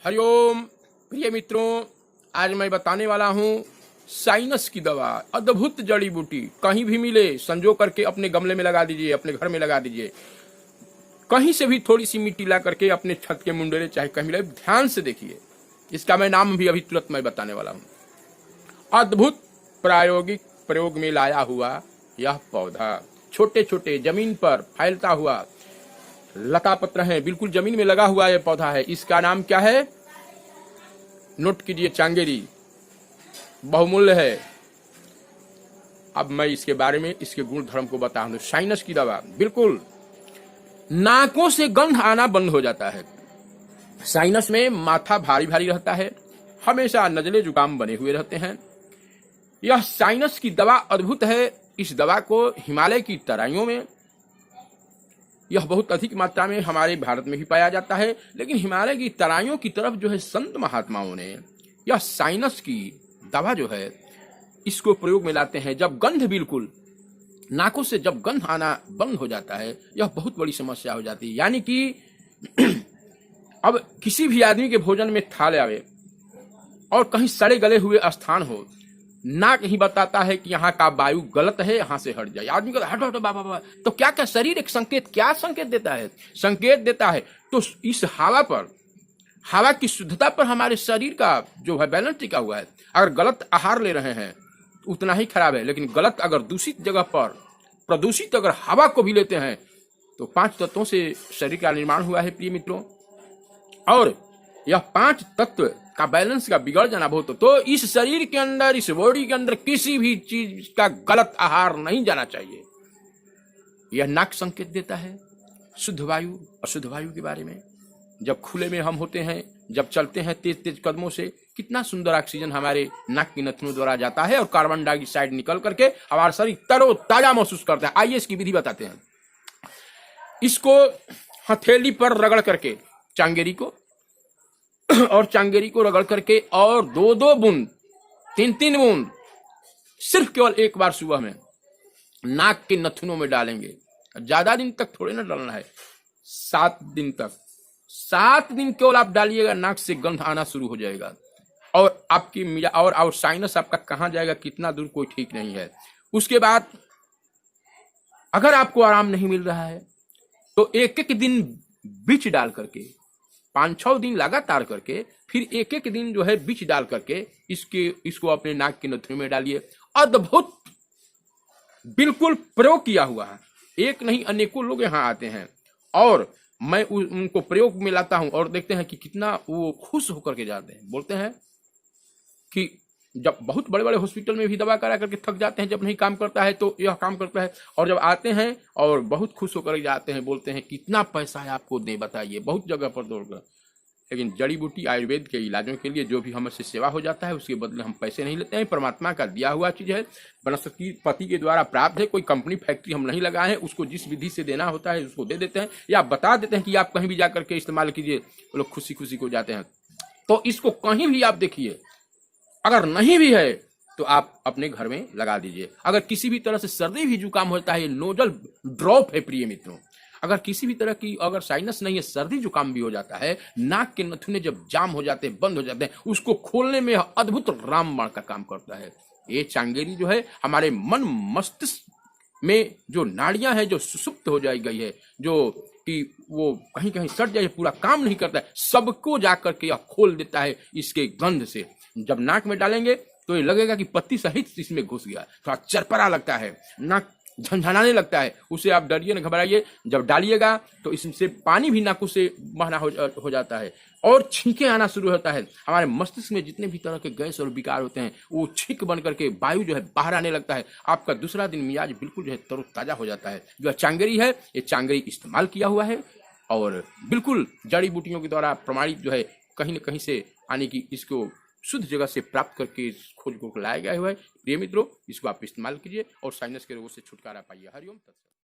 हरिओम प्रिय मित्रों, आज मैं बताने वाला हूँ साइनस की दवा। अद्भुत जड़ी बूटी, कहीं भी मिले संजो करके अपने गमले में लगा दीजिए, अपने घर में लगा दीजिए। कहीं से भी थोड़ी सी मिट्टी ला करके अपने छत के मुंडेरे चाहे कहीं मिले, ध्यान से देखिए। इसका मैं नाम भी अभी तुरंत मैं बताने वाला हूँ। अद्भुत प्रायोगिक प्रयोग में लाया हुआ यह पौधा छोटे छोटे जमीन पर फैलता हुआ लता पत्र है, बिल्कुल जमीन में लगा हुआ यह पौधा है। इसका नाम क्या है? नोट कीजिए, चांगेरी। बहुमूल्य है। अब मैं इसके बारे में, इसके गुण धर्म को बता दूं। साइनस की दवा, बिल्कुल नाकों से गंध आना बंद हो जाता है। साइनस में माथा भारी भारी रहता है, हमेशा नजले जुकाम बने हुए रहते हैं। यह साइनस की दवा अद्भुत है। इस दवा को हिमालय की तराइयों में, यह बहुत अधिक मात्रा में हमारे भारत में भी पाया जाता है, लेकिन हिमालय की तराइयों की तरफ जो है संत महात्माओं ने यह साइनस की दवा जो है इसको प्रयोग में लाते हैं। जब गंध, बिल्कुल नाकों से जब गंध आना बंद हो जाता है, यह बहुत बड़ी समस्या हो जाती है। यानी कि अब किसी भी आदमी के भोजन में थाल आवे और कहीं सड़े गले हुए स्थान हो, नाक ही बताता है कि यहाँ का वायु गलत है, यहाँ से हट जाए। आदमी कहता है हटो हटो बाबा बाबा। तो क्या क्या शरीर एक संकेत, क्या संकेत देता है? संकेत देता है तो इस हवा पर, हवा की शुद्धता पर हमारे शरीर का जो है बैलेंस टिका हुआ है। अगर गलत आहार ले रहे हैं उतना ही खराब है, लेकिन गलत अगर दूषित जगह पर प्रदूषित अगर हवा को भी लेते हैं तो 5 तत्वों से शरीर का निर्माण हुआ है प्रिय मित्रों। और यह 5 तत्व का बैलेंस का बिगड़ जाना बहुत, तो इस शरीर के अंदर, इस बॉडी के अंदर किसी भी चीज का गलत आहार नहीं जाना चाहिए। यह नाक संकेत देता है शुद्ध वायु, अशुद्ध वायु के बारे में। जब खुले में हम होते हैं, जब चलते हैं तेज तेज कदमों से, कितना सुंदर ऑक्सीजन हमारे नाक की नथनों द्वारा जाता है और कार्बन डाइऑक्साइड निकल करके हमारा शरीर तरोताजा महसूस करता है। आइए इसकी विधि बताते हैं। इसको हथेली पर रगड़ करके चांगेरी को और चांगेरी को रगड़ करके और 2-2 बूंद, 3-3 बूंद सिर्फ केवल एक बार सुबह में नाक के नथुनों में डालेंगे। ज्यादा दिन तक थोड़े ना डालना है, 7 दिन तक। 7 दिन केवल आप डालिएगा, नाक से गंध आना शुरू हो जाएगा। और आपकी और साइनस आपका कहाँ जाएगा, कितना दूर, कोई ठीक नहीं है। उसके बाद अगर आपको आराम नहीं मिल रहा है तो एक एक दिन बीच डाल करके, 5-6 दिन लगातार करके, फिर एक एक दिन जो है बीच डाल करके इसको अपने नाक के नथुने में डालिए। अद्भुत, बिल्कुल प्रयोग किया हुआ है। एक नहीं, अनेकों लोग यहाँ आते हैं और मैं उनको प्रयोग में लाता हूं और देखते हैं कि कितना वो खुश होकर के जाते हैं। बोलते हैं कि जब बहुत बड़े बड़े हॉस्पिटल में भी दवा करा करके थक जाते हैं, जब नहीं काम करता है तो यह काम करता है, और जब आते हैं और बहुत खुश होकर जाते हैं, बोलते हैं कितना पैसा है आपको दे बताइए, बहुत जगह पर दौड़कर। लेकिन जड़ी बूटी आयुर्वेद के इलाजों के लिए जो भी हमसे सेवा हो जाता है उसके बदले हम पैसे नहीं लेते हैं। परमात्मा का दिया हुआ चीज है, वनस्पति के द्वारा प्राप्त है। कोई कंपनी फैक्ट्री हम नहीं लगाए हैं, उसको जिस विधि से देना होता है उसको दे देते हैं, या बता देते हैं कि आप कहीं भी जाकर के इस्तेमाल कीजिए। वो लोग खुशी खुशी को जाते हैं। तो इसको कहीं भी आप देखिए, अगर नहीं भी है तो आप अपने घर में लगा दीजिए। अगर किसी भी तरह से सर्दी भी जुकाम होता है, नोजल ड्रॉप है प्रिय मित्रों। अगर किसी भी तरह की अगर साइनस नहीं है, सर्दी जुकाम भी हो जाता है, नाक के नथुने जब जाम हो जाते हैं, बंद हो जाते हैं, उसको खोलने में अद्भुत रामबाण का काम करता है। ये चांगेरी जो है हमारे मन मस्तिष्क में जो नाड़ियां हैं, जो सुसुप्त हो जाई गई है, जो कि वो कहीं कहीं सट जाए, पूरा काम नहीं करता है, सबको जाकर के यह खोल देता है इसके गंध से। जब नाक में डालेंगे तो ये लगेगा कि पत्ती सहित इसमें घुस गया, थोड़ा चरपरा लगता है, नाक झनझनाने लगता है। उसे आप डरिए न घबराइए, जब डालिएगा तो इससे पानी भी नाकों से बहना हो जाता है और छींके आना शुरू होता है। हमारे मस्तिष्क में जितने भी तरह के गैस और विकार होते हैं वो छींक बन करके वायु जो है बाहर आने लगता है। आपका दूसरा दिन मिजाज बिल्कुल जो है तरोताजा हो जाता है। जो चांगेरी है, ये चांगेरी इस्तेमाल किया हुआ है और बिल्कुल जड़ी बूटियों के द्वारा प्रमाणित जो है, कहीं न कहीं से आने की, इसको शुद्ध जगह से प्राप्त करके इस खोज को लाया गया हुआ है। प्रिय मित्रों, इसको आप इस्तेमाल कीजिए और साइनस के रोगों से छुटकारा पाइए। हरिओम तत्सत।